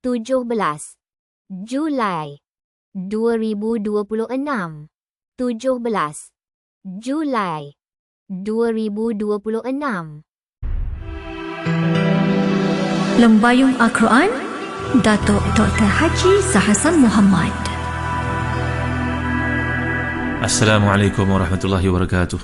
17 Julai 2026. 17 Julai 2026. Lembayung Al-Quran, Datuk Dr. Haji Zahasan Muhammad. Assalamualaikum warahmatullahi wabarakatuh.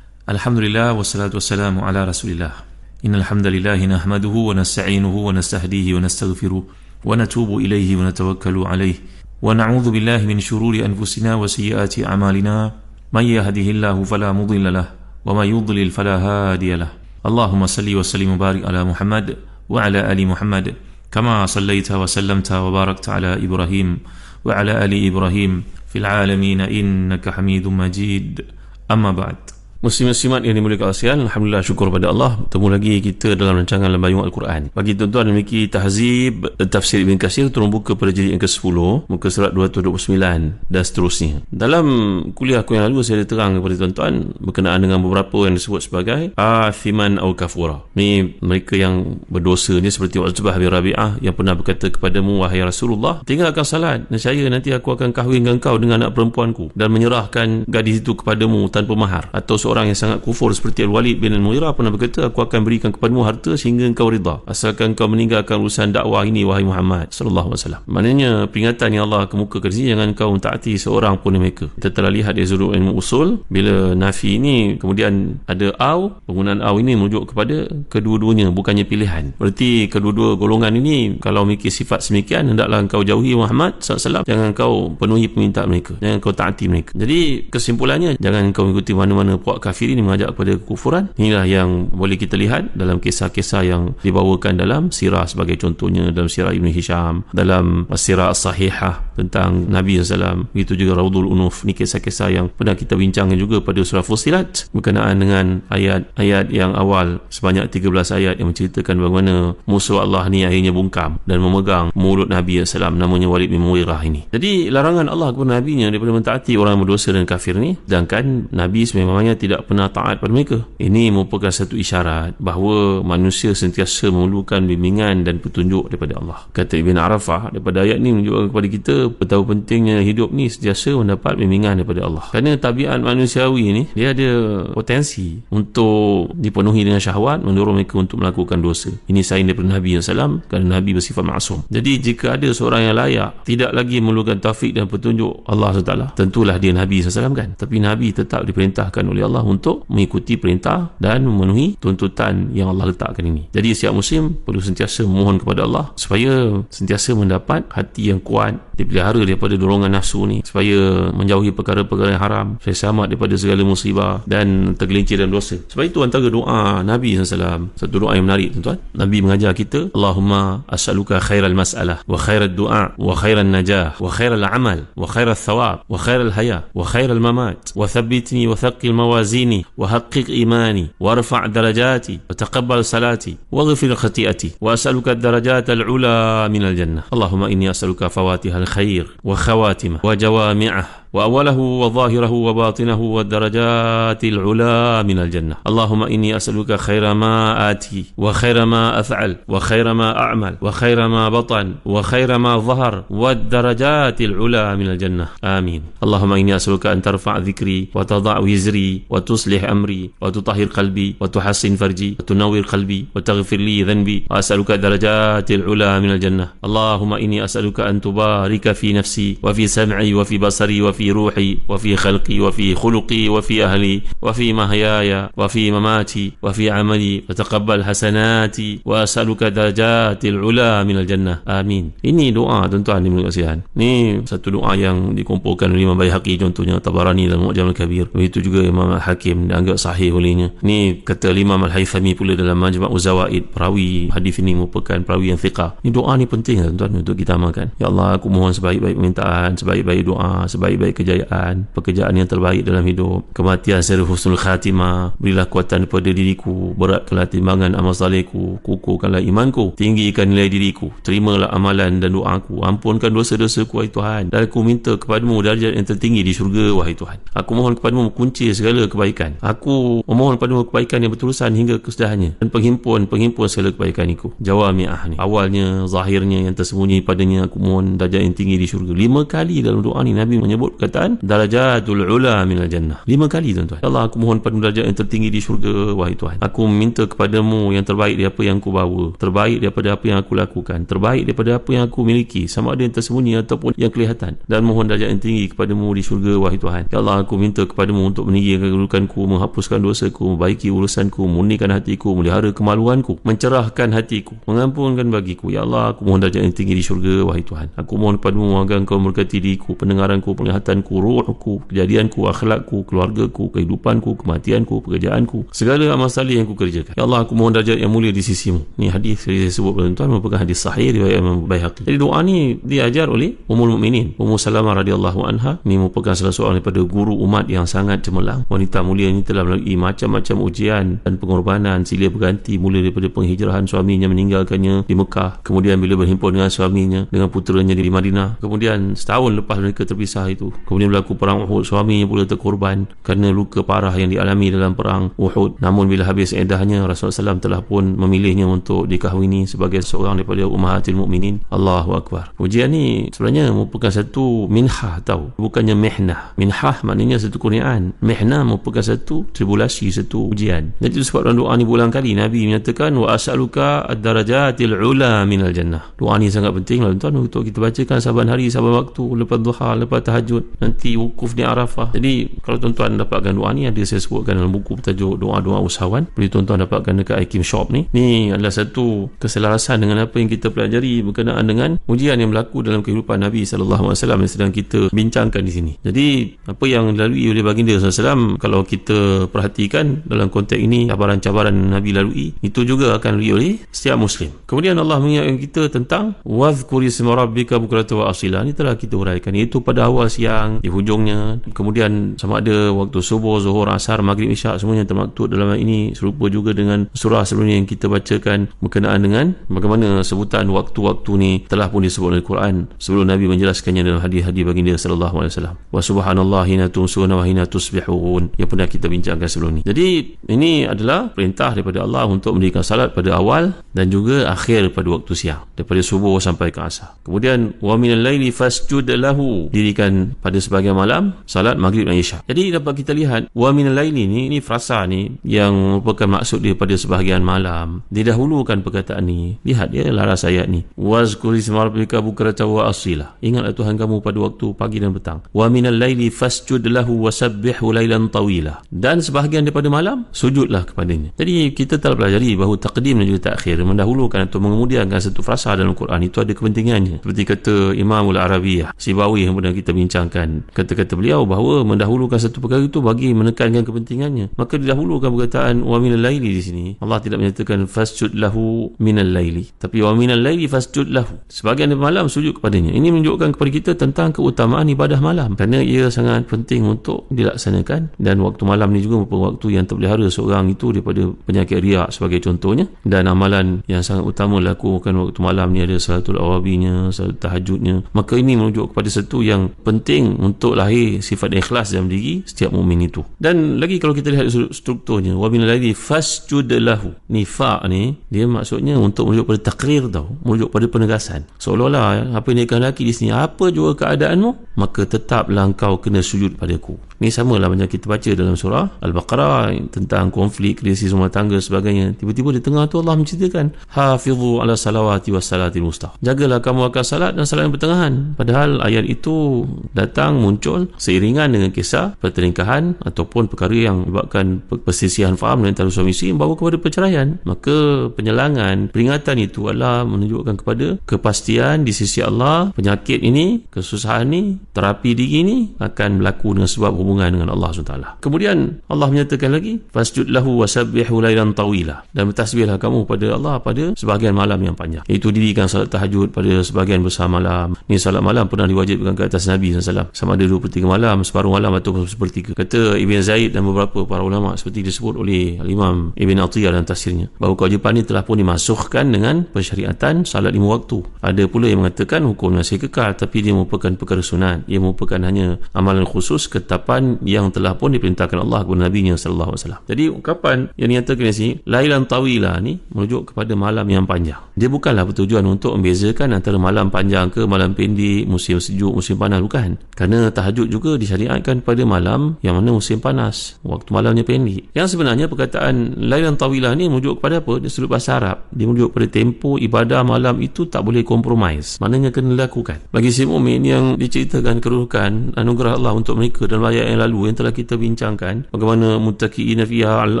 Alhamdulillah wassalatu wassalamu ala Rasulillah. Innal hamdalillahi nahmaduhu wa nasta'inuhu wa nastahdihi wa nastaghfiruh wa natubu ilaihi wa natawakkalu alaihi wa na'udzu billahi min syururi anfusina wa sayyiati a'malina. May yahdihillahu fala mudilla lahu wa may yudlil fala hadiya lahu. Allahumma salli wa sallim wa barik ala Muhammad wa ala ali Muhammad kama sallaita wa sallamta wa barakta ala Ibrahim wa ala ali Ibrahim fil alamin innaka Hamidum Majid. Amma ba'd. Muslim-muslimat yang dimuliakan Allah, alhamdulillah, syukur pada Allah, bertemu lagi kita dalam rancangan Lembayung Al-Quran. Bagi tuan-tuan memiliki tahzib tafsir Ibn Katsir, turun buka pada jilid yang ke-10, muka surat 229 dan seterusnya. Dalam kuliah aku yang lalu saya ada terang kepada tuan-tuan berkenaan dengan beberapa yang disebut sebagai athiman au kafura. Ni mereka yang berdosa ni, seperti Utbah bin Rabi'ah yang pernah berkata kepadamu, wahai Rasulullah, tinggalkan salat, nescaya nanti aku akan kahwinkan kau dengan anak perempuanku dan menyerahkan gadis itu kepadamu tanpa mahar. Atau seorang yang sangat kufur seperti Al-Walid bin Al-Mughirah pernah berkata, aku akan berikan kepadamu harta sehingga engkau rida, asalkan kau meninggalkan urusan dakwah ini wahai Muhammad sallallahu alaihi wasallam. Maknanya peringatan yang Allah kemukakan di sini, jangan kau mentaati seorang pun mereka. Kita telah lihat di sudut ilmu usul, bila nafi ini kemudian ada au, penggunaan au ini merujuk kepada kedua-duanya, bukannya pilihan. Berarti kedua-dua golongan ini kalau memiliki sifat semikian, hendaklah engkau jauhi Muhammad sallallahu alaihi wasallam, jangan kau penuhi permintaan mereka, jangan kau taati mereka. Jadi kesimpulannya, jangan kau mengikuti mana-mana puak kafir ini mengajak kepada kekufuran. Inilah yang boleh kita lihat dalam kisah-kisah yang dibawakan dalam sirah, sebagai contohnya dalam sirah Ibn Hisham, dalam sirah As-Sahihah tentang Nabi SAW, begitu juga Raudhul Unuf. Ini kisah-kisah yang pernah kita bincangkan juga pada surah Fussilat berkenaan dengan ayat-ayat yang awal, sebanyak 13 ayat yang menceritakan bagaimana musuh Allah ni akhirnya bungkam dan memegang mulut Nabi SAW, namanya Walid bin Mughirah ini. Jadi larangan Allah kepada Nabi-Nya daripada mentaati orang berdosa dan kafir ni, sedangkan Nabi sememangnya tidak pernah taat pada mereka. Ini merupakan satu isyarat bahawa manusia sentiasa memerlukan bimbingan dan petunjuk daripada Allah. Kata Ibn Arafah, daripada ayat ni menunjukkan kepada kita betapa pentingnya hidup ni sentiasa mendapat bimbingan daripada Allah. Kerana tabiat manusiawi ni, dia ada potensi untuk dipenuhi dengan syahwat, mendorong mereka untuk melakukan dosa. Ini sains daripada Nabi SAW, kerana Nabi bersifat maksum. Jadi jika ada seorang yang layak, tidak lagi memerlukan taufik dan petunjuk Allah SWT, tentulah dia Nabi SAW kan. Tapi Nabi tetap diperintahkan oleh Allah untuk mengikuti perintah dan memenuhi tuntutan yang Allah letakkan ini. Jadi setiap muslim perlu sentiasa memohon kepada Allah supaya sentiasa mendapat hati yang kuat, dipelihara daripada dorongan nafsu ni, supaya menjauhi perkara-perkara yang haram, supaya selamat daripada segala musibah dan tergelincir dalam dosa. Sebab itu antara doa Nabi SAW, satu doa yang menarik tuan-tuan. Nabi mengajar kita, Allahumma as'aluka khairal mas'alah wa khairal du'a wa khairal najah wa khairal amal wa khairal thawab wa khairal haya wa khairal mamat wa thabbitni wa thaqqil mawazini وحقق إيماني وارفع درجاتي وتقبل صلاتي واغفر خطيئتي وأسألك الدرجات العلى من الجنة. اللهم إني أسألك فواتح الخير وخواتمه وجوامعه وأوله وظاهره وباطنه والدرجات العلى من الجنة. اللهم إني أسألك خير ما آتي وخير ما أفعل وخير ما أعمل وخير ما بطن وخير ما ظهر والدرجات العلى من الجنة. آمين. اللهم إني أسألك أن ترفع ذكري وتضع وزري وتصلح أمري وتطهر قلبي وتحسن فرجي وتنور قلبي وتغفر لي ذنبي وأسألك درجات العلى من الجنة. اللهم إني أسألك أن تبارك في نفسي وفي سمعي وفي بصري وفي روحي وفي خلقي وفي خلقي وفي أهلي وفي محياي وفي مماتي وفي عملي وتقبل حسناتي وأسألك درجات العلى من الجنة. آمين. Ini doa tuan-tuan di kasihan. Ini satu doa yang dikumpulkan oleh Imam Baihaqi, contohnya Tabarani dalam Mu'jam Al-Kabir. Begitu juga Imam Al-Hakim dianggap sahih olehnya. Ini kata Imam Al-Haythami pula dalam Majma'uz Zawaid, perawi hadis ini merupakan perawi yang thiqah. Ini doa ni penting tuan-tuan untuk kita amalkan. Ya Allah, aku mohon sebaik-baik permintaan, sebaik-baik doa, sebaik-baik sebaik-baik kejayaan, pekerjaan yang terbaik dalam hidup, kematian secara husnul khatimah. Berilah kuatan kepada diriku, beratkanlah timbangan amal salehku, kukuhkanlah imanku, tinggikan nilai diriku, terimalah amalan dan doaku, ampunkan dosa-dosaku wahai Tuhan, dan aku minta kepadamu darjat yang tertinggi di syurga wahai Tuhan. Aku mohon kepadamu kunci segala kebaikan. Aku memohon kepadamu kebaikan yang berterusan hingga kesudahannya, dan penghimpun segala kebaikan itu. Jawami'ah ni, awalnya, zahirnya, yang tersembunyi padanya, aku mohon darjat yang tinggi di syurga. 5 kali dalam doa ni Nabi menyebut perkataan darajatul ula minal jannah. 5 kali tuan-tuan. Ya Allah, aku mohon padamu darjat yang tertinggi di syurga wahai Tuhan. Aku minta kepadamu yang terbaik daripada apa yang aku bawa, terbaik daripada apa yang aku lakukan, terbaik daripada apa yang aku miliki, sama ada yang tersembunyi ataupun yang kelihatan, dan mohon darjat yang tinggi kepadamu di syurga wahai Tuhan. Ya Allah, aku minta kepadamu untuk meninggikan kedudukanku, menghapuskan dosaku, membaiki urusanku, memurnikan hatiku, melihara kemaluanku, mencerahkan hatiku, mengampunkan bagiku. Ya Allah, aku mohon darjat yang tinggi di syurga wahai Tuhan. Aku mohon padamu agar Engkau memberkati diriku, pendengaranku, penglihatanku, ruhku, kejadianku, akhlakku, keluargaku, kehidupanku, kematianku, pekerjaanku, segala amal saleh yang aku kerjakan. Ya Allah, aku mohon darjat yang mulia di sisimu. Ni hadis yang saya sebut tuan-tuan merupakan hadis sahih riwayat Imam Baihaqi. Jadi doa ni diajar oleh Ummul Mukminin Ummu Salamah radhiyallahu anha. Ni merupakan salah seorang daripada guru umat yang sangat cemerlang. Wanita mulia ini telah melalui macam-macam ujian dan pengorbanan silih berganti, mula daripada penghijrahan suaminya meninggalkannya di Mekah, kemudian bila berhimpun dengan suaminya, dengan puteranya di Madinah, kemudian setahun lepas mereka terpisah itu, kemudian berlaku perang Uhud, suaminya pula terkorban kerana luka parah yang dialami dalam perang Uhud. Namun bila habis iddahnya, Rasulullah SAW telah pun memilihnya untuk dikahwini sebagai seorang daripada ummahatil mukminin. Allahu Akbar. Ujian ni sebenarnya merupakan satu minhah, tahu, bukannya mihnah. Minhah maknanya satu kurniaan, mihnah merupakan satu tribulasi, satu ujian. Jadi sebab dalam doa ni berulang kali Nabi menyatakan wa as'aluka ad-darajatil ula minal jannah. Doa ni sangat penting lah tuan, untuk kita bacakan saban hari, saban waktu, lepas duha, lepas tahajud, nanti wukuf di Arafah. Jadi kalau tuan-tuan dapatkan doa ni, ada saya sebutkan dalam buku bertajuk Doa-Doa Usahawan, boleh tuan-tuan dapatkan dekat iKim Shop ni. Ni adalah satu keselarasan dengan apa yang kita pelajari berkenaan dengan ujian yang berlaku dalam kehidupan Nabi SAW yang sedang kita bincangkan di sini. Jadi apa yang dilalui oleh baginda SAW, kalau kita perhatikan dalam konteks ini, cabaran-cabaran Nabi lalui, itu juga akan lalui oleh setiap Muslim. Kemudian Allah mengingatkan kita tentang wadhkuri isma rabbika bukratan wa asila. Ini telah kita uraikan, iaitu pada awal siang, di hujungnya, kemudian sama ada waktu subuh, zuhur, asar, maghrib, isyak, semuanya termaktub dalam ini. Serupa juga dengan surah sebelumnya yang kita bacakan berkenaan dengan bagaimana sebutan waktu-waktu ni telah pun disebut oleh Quran sebelum Nabi menjelaskannya dalam hadis-hadis baginda sallallahu alaihi wasallam. Wa subhanallahi hina tumsuna wa hina tusbihun, yang pernah kita bincangkan sebelum ni. Jadi ini adalah perintah daripada Allah untuk mendirikan salat pada awal dan juga akhir pada waktu siang, daripada subuh sampai ke asar. Kemudian wa minal laili fasjud lahu, dirikan pada sebahagian malam salat maghrib dan isyak. Jadi dapat kita lihat wa minal laili ni frasa ni yang merupakan maksud dia pada sebahagian malam. Didahulukan perkataan ni. Lihat ya laras ayat ni. Wazkuri isma rabbika bukratan wa asila. Ingatlah Tuhan kamu pada waktu pagi dan petang. Wa minal laili fasjud lahu wasabbihu lailan tawila. Dan sebahagian daripada malam sujudlah kepadanya. Jadi kita telah pelajari bahawa taqdim dan juga takhir, mendahulukan atau mengemudiankan satu frasa dalam Quran itu ada kepentingannya. Seperti kata Imamul Arabiyah Sibawi yang pernah kita bincangkan, kata-kata beliau bahawa mendahulukan satu perkara itu bagi menekankan kepentingannya. Maka didahulukan perkataan wa minal laili di sini. Allah tidak menyatakan fasjud lahu minal laili, tapi wa minal laili fasjud lahu. Sebahagian daripada malam sujud kepadanya. Ini menunjukkan kepada kita tentang keutamaan ibadah malam, kerana ia sangat penting untuk dilaksanakan, dan waktu malam ni juga merupakan waktu yang terpelihara seorang itu daripada penyakit riak sebagai contohnya. Dan amalan yang sangat utama lakukan waktu malam ni ada salatul awabinya, salat tahajudnya. Maka ini menunjuk kepada satu yang penting untuk lahir sifat ikhlas dalam diri setiap mukmin itu. Dan lagi kalau kita lihat strukturnya, wa minal laili fasjud lahu, ni fa ni dia maksudnya untuk merujuk pada takrir, tau, merujuk pada penegasan. Seolah-olah apa yang dikatakan di sini, apa juga keadaanmu, maka tetaplah engkau kena sujud padaku. Ni samalah macam kita baca dalam surah Al-Baqarah tentang konflik, krisis rumah tangga sebagainya. Tiba-tiba di tengah tu Allah menceritakan hafizu ala salawati was salatil wusta. Jagalah kamu akan salat dan salat yang pertengahan. Padahal ayat itu datang muncul seiringan dengan kisah pertelingkahan ataupun perkara yang menyebabkan perselisihan faham antara suami isteri membawa kepada perceraian. Maka penyelangan peringatan itu adalah menunjukkan kepada kepastian di sisi Allah, penyakit ini, kesusahan ni, terapi diri ni akan berlaku dengan sebab hubungan dengan Allah SWT. Kemudian Allah menyatakan lagi fasjud lahu wasabbihu lailan tawila, dan bertasbihlah kamu pada Allah pada sebahagian malam yang panjang, iaitu dirikan salat tahajud pada sebahagian besar malam. Ni salat malam pernah diwajibkan ke atas Nabi SAW SAW. Sama ada 2/3 malam, separuh malam atau 1/3. Kata Ibn Zaid dan beberapa para ulama seperti disebut oleh Imam Ibn Atiyah dalam tafsirnya, bahawa kewajipan ini telah pun dimasukkan dengan pensyariatan salat 5 waktu. Ada pula yang mengatakan hukum masih kekal, tapi dia merupakan perkara sunat. Ia merupakan hanya amalan khusus ketetapan yang telah pun diperintahkan Allah kepada Nabi-Nya sallallahu alaihi wasallam. Jadi ungkapan yang dinyatakan di sini lailan tawila ni merujuk kepada malam yang panjang. Dia bukanlah bertujuan untuk membezakan antara malam panjang ke malam pendek, musim sejuk, musim panas, bukan. Kerana tahajud juga disyariatkan pada malam yang mana musim panas, waktu malamnya pendek. Yang sebenarnya perkataan lailan tawilah ni merujuk kepada apa? Dia sudut bahasa Arab. Dia merujuk pada tempoh ibadah malam itu tak boleh kompromis. Maknanya kena dilakukan. Bagi si mukmin yang diceritakan kedudukan anugerah Allah untuk mereka dalam ayat yang lalu yang telah kita bincangkan, bagaimana muttaqiina fiha 'alal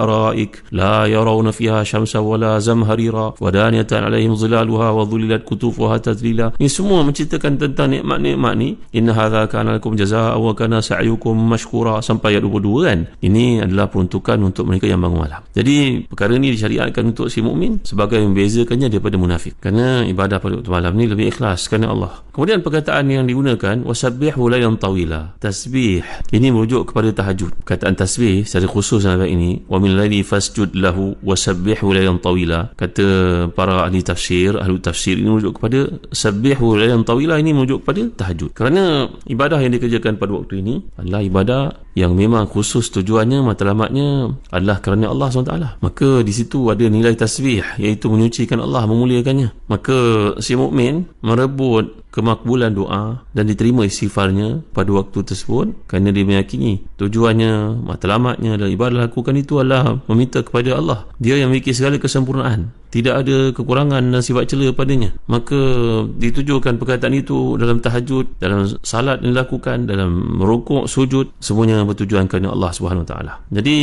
araik la yarawna fiha syamsa wala zamharira wa daniyatan 'alaihim zilaluha wa dhulilat kutufuha tadlila. Ini semua menceritakan tentang nikmat-nikmat ni. Inna hadza kana lakum jazaa'a wa kana sa'yukum mashkura, sampai ayat 22 kan. Ini adalah peruntukan untuk mereka yang bangun malam. Jadi perkara ni disyariatkan untuk si mukmin sebagai membezakannya daripada munafik. Kerana ibadah pada waktu malam ni lebih ikhlas kerana Allah. Kemudian perkataan yang digunakan wasabbihu lailan tawila. Tasbih ini merujuk kepada tahajud. Perkataan tasbih secara khusus dalam ayat ini, wa min laili fasjud lahu wasabbihu lailan tawila. Kata para ahli tafsir ini merujuk kepada sabbihu lailan tawila, ini merujuk kepada tahajud. Kerana ibadah yang dikerjakan pada waktu ini adalah ibadah yang memang khusus tujuannya, matlamatnya adalah kerana Allah SWT. Maka di situ ada nilai tasbih, iaitu menyucikan Allah, memuliakannya. Maka si mukmin merebut kemakbulan doa dan diterima istighfarnya pada waktu tersebut kerana dia meyakini tujuannya, matlamatnya dalam ibadah lakukan itu adalah meminta kepada Allah. Dia yang memiliki segala kesempurnaan, tidak ada kekurangan dan sifat celah padanya. Maka ditujukan perkataan itu dalam tahajud, dalam salat yang dilakukan, dalam merukuk, sujud, semuanya bertujuan kerana Allah SWT. Jadi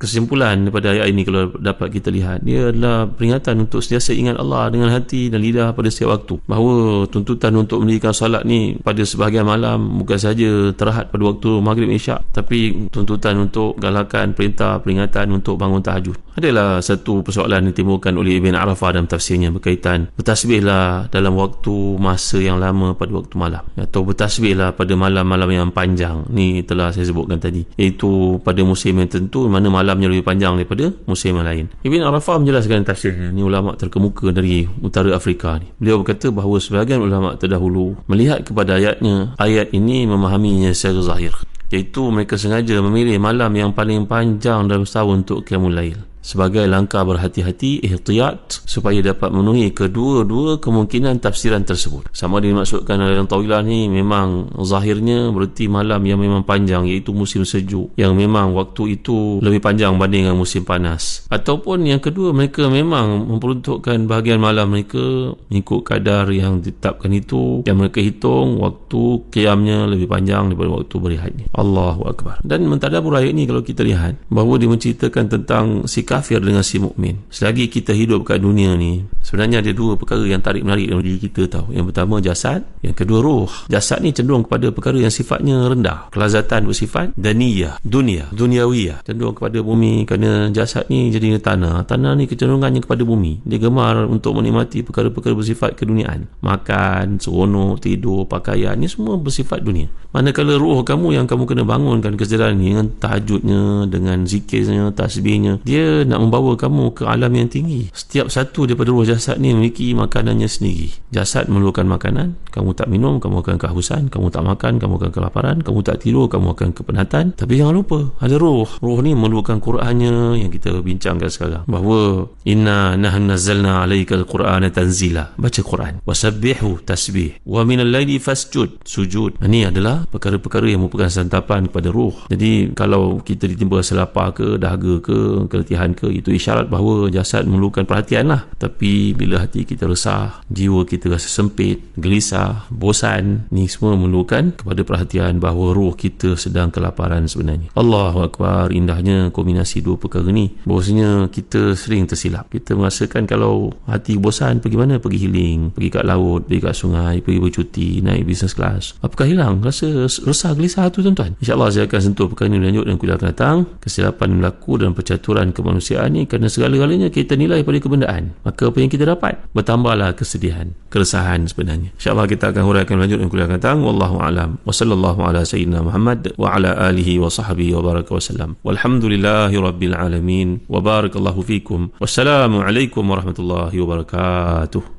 kesimpulan daripada ayat ini kalau dapat kita lihat, dia adalah peringatan untuk sentiasa ingat Allah dengan hati dan lidah pada setiap waktu. Bahawa tuntutan untuk mendirikan salat ni pada sebahagian malam bukan sahaja terhad pada waktu maghrib isyak, tapi tuntutan untuk galakan, perintah, peringatan untuk bangun tahajud. Adalah satu persoalan yang ditimbulkan oleh Ibn Arafah dalam tafsirnya berkaitan bertasbihlah dalam waktu masa yang lama pada waktu malam, atau bertasbihlah pada malam-malam yang panjang. Ni telah saya sebutkan tadi, iaitu pada musim yang tentu, mana malamnya lebih panjang daripada musim yang lain. Ibn Arafah menjelaskan tafsirnya. Ni ulama terkemuka dari utara Afrika ni. Beliau berkata bahawa sebahagian ulama terdahulu melihat kepada ayat ini memahaminya secara zahir, iaitu mereka sengaja memilih malam yang paling panjang dalam setahun untuk qiyamul lail sebagai langkah berhati-hati, ihtiyat, supaya dapat memenuhi kedua-dua kemungkinan tafsiran tersebut. Sama ada dimaksudkan dalam tawilah ni memang zahirnya berarti malam yang memang panjang, iaitu musim sejuk, yang memang waktu itu lebih panjang berbanding dengan musim panas. Ataupun yang kedua, mereka memang memperuntukkan bahagian malam mereka mengikut kadar yang ditetapkan itu, yang mereka hitung waktu qiyamnya lebih panjang daripada waktu berehatnya. Allahu Akbar. Dan mentadabbur ayat ni, kalau kita lihat bahawa dia menceritakan tentang sikap kafir dengan si mukmin. Selagi kita hidup kat dunia ni, sebenarnya ada dua perkara yang tarik-menarik dalam diri kita tahu. Yang pertama jasad, yang kedua ruh. Jasad ni cenderung kepada perkara yang sifatnya rendah, kelazatan bersifat daniyah, duniawiyah, cenderung kepada bumi, kerana jasad ni jadi tanah ni kecenderungannya kepada bumi. Dia gemar untuk menikmati perkara-perkara bersifat keduniaan, makan, seronok, tidur, pakaian, ni semua bersifat dunia. Manakala ruh kamu yang kamu kena bangunkan kesedaran ni dengan tahajudnya, dengan zikirnya, tasbihnya, dia nak membawa kamu ke alam yang tinggi. Setiap satu daripada ruh jasad ni memiliki makanannya sendiri. Jasad memerlukan makanan, kamu tak minum, kamu akan kehausan. Kamu tak makan, kamu akan kelaparan. Kamu tak tidur, kamu akan kepenatan. Tapi jangan lupa, ada ruh. Ruh ni memerlukan Qur'annya yang kita bincangkan sekarang, bahawa inna nahnu nazzalna alaikal qur'ana tanzila. Baca Quran, wasabbihu, tasbih, wa minal laili fasjud, sujud. Ini adalah perkara-perkara yang merupakan santapan kepada ruh. Jadi kalau kita ditimpa selapar ke, dahaga ke, keletihan ke, itu isyarat bahawa jasad memerlukan perhatian lah. Tapi bila hati kita resah, jiwa kita rasa sempit, gelisah, bosan, ni semua memerlukan kepada perhatian bahawa ruh kita sedang kelaparan sebenarnya. Allahu Akbar. Indahnya kombinasi dua perkara ni. Bahawasanya kita sering tersilap. Kita merasakan kalau hati bosan, pergi mana? Pergi healing, pergi kat laut, pergi kat sungai, pergi bercuti, naik business class. Apakah hilang rasa resah, gelisah tu tuan-tuan? InsyaAllah saya akan sentuh perkara ini lanjut dan kuliah akan datang. Kesilapan yang berlaku dalam percaturan kemanusiaan kemanusiaan ni, kerana segala-galanya kita nilai pada kebendaan, maka apa yang kita dapat, bertambahlah kesedihan, keresahan sebenarnya. InsyaAllah kita akan huraikan lanjut yang kuliah akan datang. Wallahu a'lam. Wa sallallahu ala sayyidina Muhammad wa ala alihi wa sahbihi wa baraka wa sallam. Walhamdulillahi rabbil alamin. Wa barakallahu fikum. Wassalamu alaikum warahmatullahi wabarakatuh.